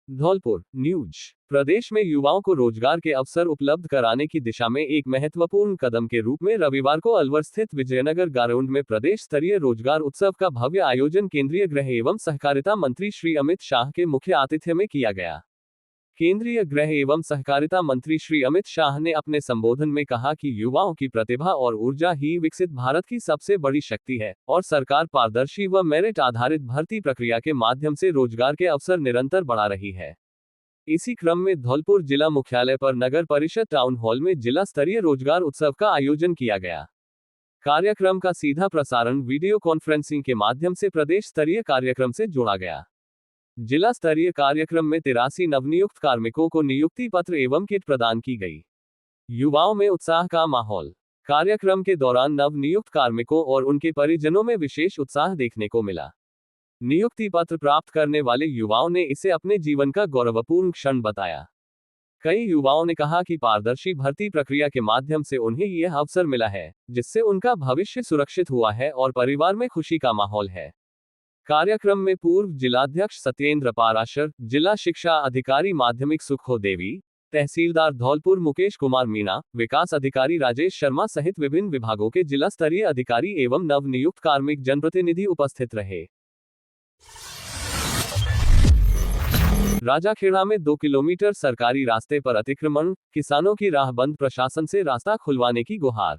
Speaker 1: धौलपुर न्यूज। प्रदेश में युवाओं को रोजगार के अवसर उपलब्ध कराने की दिशा में एक महत्वपूर्ण कदम के रूप में रविवार को अलवर स्थित विजयनगर ग्राउंड में प्रदेश स्तरीय रोजगार उत्सव का भव्य आयोजन केंद्रीय गृह एवं सहकारिता मंत्री श्री अमित शाह के मुख्य आतिथ्य में किया गया। केंद्रीय गृह एवं सहकारिता मंत्री श्री अमित शाह ने अपने संबोधन में कहा कि युवाओं की प्रतिभा और ऊर्जा ही विकसित भारत की सबसे बड़ी शक्ति है और सरकार पारदर्शी व मेरिट आधारित भर्ती प्रक्रिया के माध्यम से रोजगार के अवसर निरंतर बढ़ा रही है। इसी क्रम में धौलपुर जिला मुख्यालय पर नगर परिषद टाउन हॉल में जिला स्तरीय रोजगार उत्सव का आयोजन किया गया। कार्यक्रम का सीधा प्रसारण वीडियो कॉन्फ्रेंसिंग के माध्यम से प्रदेश स्तरीय कार्यक्रम से जोड़ा गया। जिला स्तरीय कार्यक्रम में 83 नवनियुक्त कार्मिकों को नियुक्ति पत्र एवं किट प्रदान की गई। युवाओं में उत्साह का माहौल। कार्यक्रम के दौरान नवनियुक्त कार्मिकों और उनके परिजनों में विशेष उत्साह देखने को मिला। नियुक्ति पत्र प्राप्त करने वाले युवाओं ने इसे अपने जीवन का गौरवपूर्ण क्षण बताया। कई युवाओं ने कहा कि पारदर्शी भर्ती प्रक्रिया के माध्यम से उन्हें यह अवसर मिला है, जिससे उनका भविष्य सुरक्षित हुआ है और परिवार में खुशी का माहौल है। कार्यक्रम में पूर्व जिलाध्यक्ष सत्येंद्र पाराशर, जिला शिक्षा अधिकारी माध्यमिक सुखो देवी, तहसीलदार धौलपुर मुकेश कुमार मीणा, विकास अधिकारी राजेश शर्मा सहित विभिन्न विभागों के जिला स्तरीय अधिकारी एवं नवनियुक्त कार्मिक जनप्रतिनिधि उपस्थित रहे। राजाखेड़ा में 2 किलोमीटर सरकारी रास्ते पर अतिक्रमण, किसानों की राह बंद, प्रशासन से रास्ता खुलवाने की गुहार।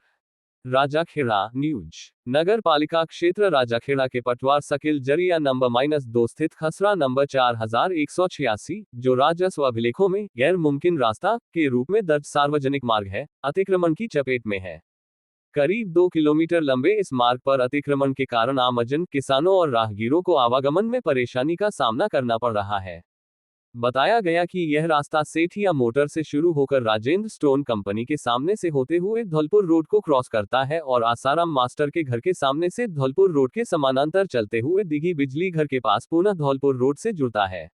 Speaker 1: राजाखेड़ा न्यूज। नगर पालिका क्षेत्र राजाखेड़ा के पटवार सकिल जरिया नंबर -2 स्थित खसरा नंबर 4186, जो राजस्व अभिलेखों में गैर मुमकिन रास्ता के रूप में दर्ज सार्वजनिक मार्ग है, अतिक्रमण की चपेट में है। करीब 2 किलोमीटर लंबे इस मार्ग पर अतिक्रमण के कारण आमजन, किसानों और राहगीरों को आवागमन में परेशानी का सामना करना पड़ रहा है। बताया गया कि यह रास्ता सेठिया मोटर से शुरू होकर राजेंद्र स्टोन कंपनी के सामने से होते हुए धौलपुर रोड को क्रॉस करता है और आसाराम मास्टर के घर के सामने से धौलपुर रोड के समानांतर चलते हुए दिघी बिजली घर के पास पुनः धौलपुर रोड से जुड़ता है।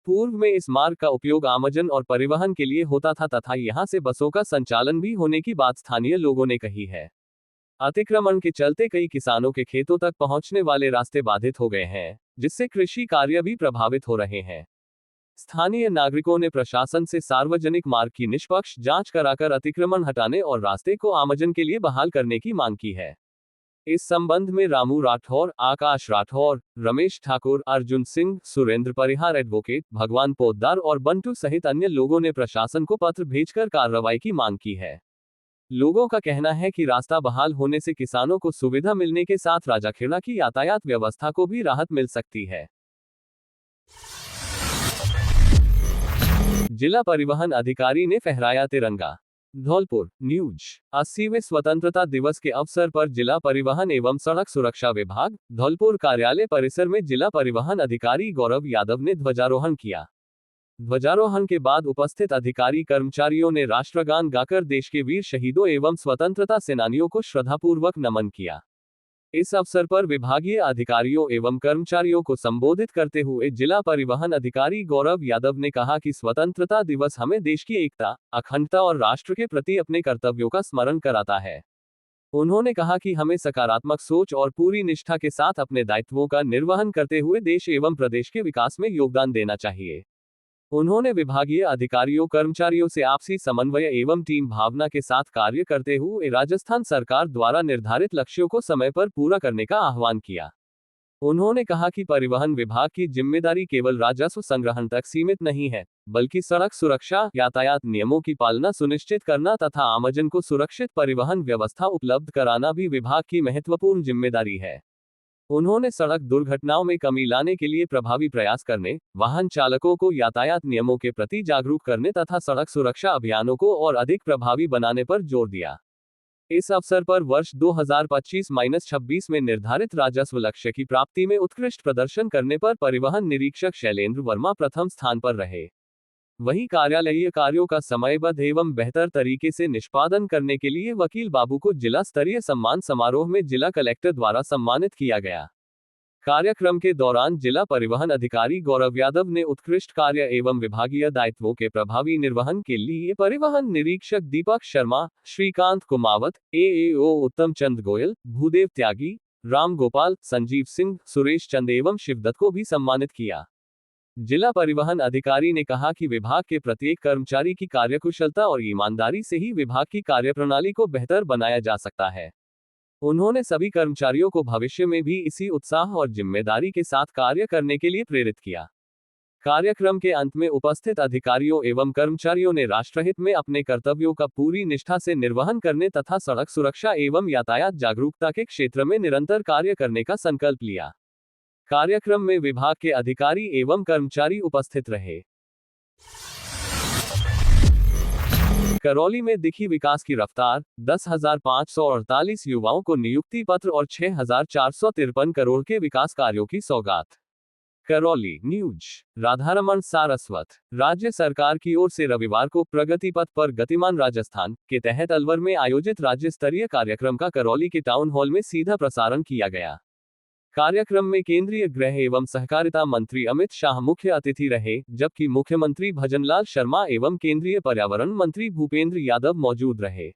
Speaker 1: पूर्व में इस मार्ग का उपयोग आमजन और परिवहन के लिए होता था तथा यहां से बसों का संचालन भी होने की बात स्थानीय लोगों ने कही है। अतिक्रमण के चलते कई किसानों के खेतों तक पहुंचने वाले रास्ते बाधित हो गए हैं, जिससे कृषि कार्य भी प्रभावित हो रहे हैं। स्थानीय नागरिकों ने प्रशासन से सार्वजनिक मार्ग की निष्पक्ष जांच कराकर अतिक्रमण हटाने और रास्ते को आमजन के लिए बहाल करने की मांग की है। इस संबंध में रामू राठौर, आकाश राठौर, रमेश ठाकुर, अर्जुन सिंह, सुरेंद्र परिहार एडवोकेट, भगवान पोद्दार और बंटू सहित अन्य लोगों ने प्रशासन को पत्र भेजकर कार्रवाई की मांग की है। लोगों का कहना है कि रास्ता बहाल होने से किसानों को सुविधा मिलने के साथ राजाखेड़ा की यातायात व्यवस्था को भी राहत मिल सकती है। जिला परिवहन अधिकारी ने फहराया तिरंगा। धौलपुर न्यूज। 80वें स्वतंत्रता दिवस के अवसर पर जिला परिवहन एवं सड़क सुरक्षा विभाग धौलपुर कार्यालय परिसर में जिला परिवहन अधिकारी गौरव यादव ने ध्वजारोहण किया। ध्वजारोहण के बाद उपस्थित अधिकारी कर्मचारियों ने राष्ट्रगान गाकर देश के वीर शहीदों एवं स्वतंत्रता सेनानियों को श्रद्धापूर्वक नमन किया। इस अवसर पर विभागीय अधिकारियों एवं कर्मचारियों को संबोधित करते हुए जिला परिवहन अधिकारी गौरव यादव ने कहा कि स्वतंत्रता दिवस हमें देश की एकता, अखंडता और राष्ट्र के प्रति अपने कर्तव्यों का स्मरण कराता है। उन्होंने कहा कि हमें सकारात्मक सोच और पूरी निष्ठा के साथ अपने दायित्वों का निर्वहन करते हुए देश एवं प्रदेश के विकास में योगदान देना चाहिए। उन्होंने विभागीय अधिकारियों कर्मचारियों से आपसी समन्वय एवं टीम भावना के साथ कार्य करते हुए राजस्थान सरकार द्वारा निर्धारित लक्ष्यों को समय पर पूरा करने का आह्वान किया। उन्होंने कहा कि परिवहन विभाग की जिम्मेदारी केवल राजस्व संग्रहण तक सीमित नहीं है, बल्कि सड़क सुरक्षा, यातायात नियमों की पालना सुनिश्चित करना तथा आमजन को सुरक्षित परिवहन व्यवस्था उपलब्ध कराना भी विभाग की महत्वपूर्ण जिम्मेदारी है। उन्होंने सड़क दुर्घटनाओं में कमी लाने के लिए प्रभावी प्रयास करने, वाहन चालकों को यातायात नियमों के प्रति जागरूक करने तथा सड़क सुरक्षा अभियानों को और अधिक प्रभावी बनाने पर जोर दिया। इस अवसर पर वर्ष 2025-26 में निर्धारित राजस्व लक्ष्य की प्राप्ति में उत्कृष्ट प्रदर्शन करने पर परिवहन निरीक्षक शैलेंद्र वर्मा प्रथम स्थान पर रहे। वहीं कार्यालयीय कार्यों का समयबद्ध एवं बेहतर तरीके से निष्पादन करने के लिए वकील बाबू को जिला स्तरीय सम्मान समारोह में जिला कलेक्टर द्वारा सम्मानित किया गया। कार्यक्रम के दौरान जिला परिवहन अधिकारी गौरव यादव ने उत्कृष्ट कार्य एवं विभागीय दायित्वों के प्रभावी निर्वहन के लिए परिवहन निरीक्षक दीपक शर्मा, श्रीकांत कुमावत, एएओ उत्तम चंद गोयल, भूदेव त्यागी, राम गोपाल, संजीव सिंह, सुरेश चंद एवं शिवदत्त को भी सम्मानित किया। जिला परिवहन अधिकारी ने कहा कि विभाग के प्रत्येक कर्मचारी की कार्यकुशलता और ईमानदारी से ही विभाग की कार्यप्रणाली को बेहतर बनाया जा सकता है। उन्होंने सभी कर्मचारियों को भविष्य में भी इसी उत्साह और जिम्मेदारी के साथ कार्य करने के लिए प्रेरित किया। कार्यक्रम के अंत में उपस्थित अधिकारियों एवं कर्मचारियों ने राष्ट्रहित में अपने कर्तव्यों का पूरी निष्ठा से निर्वहन करने तथा सड़क सुरक्षा एवं यातायात जागरूकता के क्षेत्र में निरंतर कार्य करने का संकल्प लिया। कार्यक्रम में विभाग के अधिकारी एवं कर्मचारी उपस्थित रहे। करौली में दिखी विकास की रफ्तार, 10,548 युवाओं को नियुक्ति पत्र और 6,453 करोड़ के विकास कार्यों की सौगात। करौली न्यूज। राधारमण सारस्वत। राज्य सरकार की ओर से रविवार को प्रगति पथ पर गतिमान राजस्थान के तहत अलवर में आयोजित राज्य स्तरीय कार्यक्रम का करौली के टाउन हॉल में सीधा प्रसारण किया गया। कार्यक्रम में केंद्रीय गृह एवं सहकारिता मंत्री अमित शाह मुख्य अतिथि रहे, जबकि मुख्यमंत्री भजनलाल शर्मा एवं केंद्रीय पर्यावरण मंत्री भूपेंद्र यादव मौजूद रहे।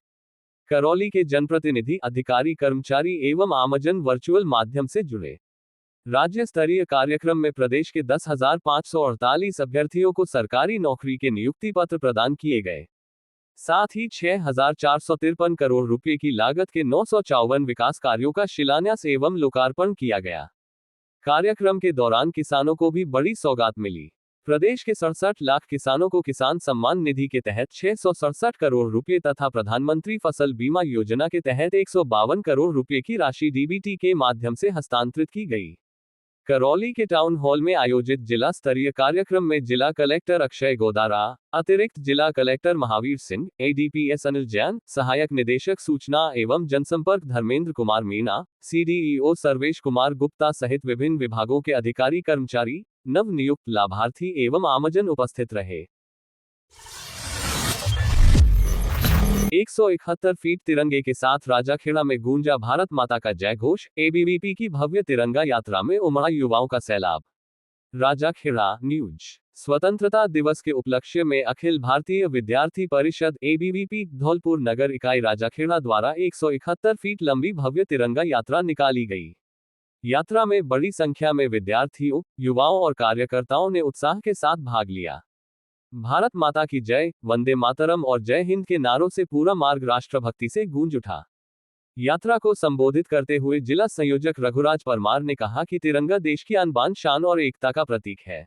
Speaker 1: करौली के जनप्रतिनिधि, अधिकारी, कर्मचारी एवं आमजन वर्चुअल माध्यम से जुड़े। राज्य स्तरीय कार्यक्रम में प्रदेश के 10,548 अभ्यर्थियों को सरकारी नौकरी के नियुक्ति पत्र प्रदान किए गए। साथ ही 6,453 करोड़ रुपए की लागत के 954 विकास कार्यों का शिलान्यास एवं लोकार्पण किया गया। कार्यक्रम के दौरान किसानों को भी बड़ी सौगात मिली। प्रदेश के 67 लाख किसानों को किसान सम्मान निधि के तहत 667 करोड़ रुपए तथा प्रधानमंत्री फसल बीमा योजना के तहत 152 करोड़ रुपए की राशि डीबीटी के माध्यम से हस्तांतरित की गई। करौली के टाउन हॉल में आयोजित जिला स्तरीय कार्यक्रम में जिला कलेक्टर अक्षय गोदारा, अतिरिक्त जिला कलेक्टर महावीर सिंह, एडीपीएस अनिल जैन, सहायक निदेशक सूचना एवं जनसंपर्क धर्मेंद्र कुमार मीणा, सीडीईओ सर्वेश कुमार गुप्ता सहित विभिन्न विभागों के अधिकारी, कर्मचारी, नव नियुक्त लाभार्थी एवं आमजन उपस्थित रहे। 171 फीट तिरंगे के साथ राजाखेड़ा में गूंजा भारत माता का जय घोष। एबीवीपी की भव्य तिरंगा यात्रा में उमड़ा युवाओं का सैलाब। राजाखेड़ा न्यूज। स्वतंत्रता दिवस के उपलक्ष्य में अखिल भारतीय विद्यार्थी परिषद एबीवीपी धौलपुर नगर इकाई राजाखेड़ा द्वारा 171 फीट लंबी भव्य तिरंगा यात्रा निकाली गई। यात्रा में बड़ी संख्या में विद्यार्थियों, युवाओं और कार्यकर्ताओं ने उत्साह के साथ भाग लिया। भारत माता की जय, वंदे मातरम और जय हिंद के नारों से पूरा मार्ग राष्ट्रभक्ति से गूंज उठा। यात्रा को संबोधित करते हुए जिला संयोजक रघुराज परमार ने कहा कि तिरंगा देश की आन शान और एकता का प्रतीक है।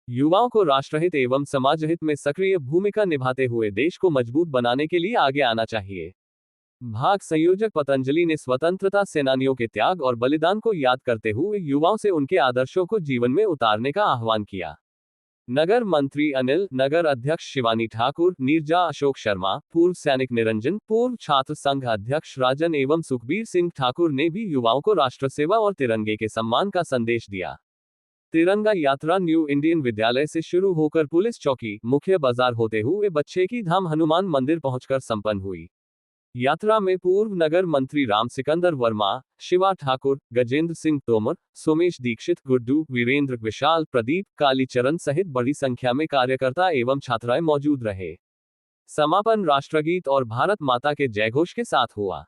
Speaker 1: युवाओं को राष्ट्रहित एवं समाजहित में सक्रिय भूमिका निभाते हुए देश को मजबूत बनाने के लिए आगे आना चाहिए। भाग संयोजक पतंजलि ने स्वतंत्रता सेनानियों के त्याग और बलिदान को याद करते हुए युवाओं से उनके आदर्शों को जीवन में उतारने का आह्वान किया। नगर मंत्री अनिल, नगर अध्यक्ष शिवानी ठाकुर, नीरजा अशोक शर्मा, पूर्व सैनिक निरंजन, पूर्व छात्र संघ अध्यक्ष राजन एवं सुखबीर सिंह ठाकुर ने भी युवाओं को राष्ट्र सेवा और तिरंगे के सम्मान का संदेश दिया। तिरंगा यात्रा न्यू इंडियन विद्यालय से शुरू होकर पुलिस चौकी, मुख्य बाजार होते हुए बच्चे की धाम हनुमान मंदिर पहुंचकर संपन्न हुई। यात्रा में पूर्व नगर मंत्री राम सिकंदर वर्मा, शिवा ठाकुर, गजेंद्र सिंह तोमर, सोमेश दीक्षित, गुड्डू, वीरेंद्र, विशाल, प्रदीप, कालीचरण सहित बड़ी संख्या में कार्यकर्ता एवं छात्राएं मौजूद रहे। समापन राष्ट्रगीत और भारत माता के जयघोष के साथ हुआ।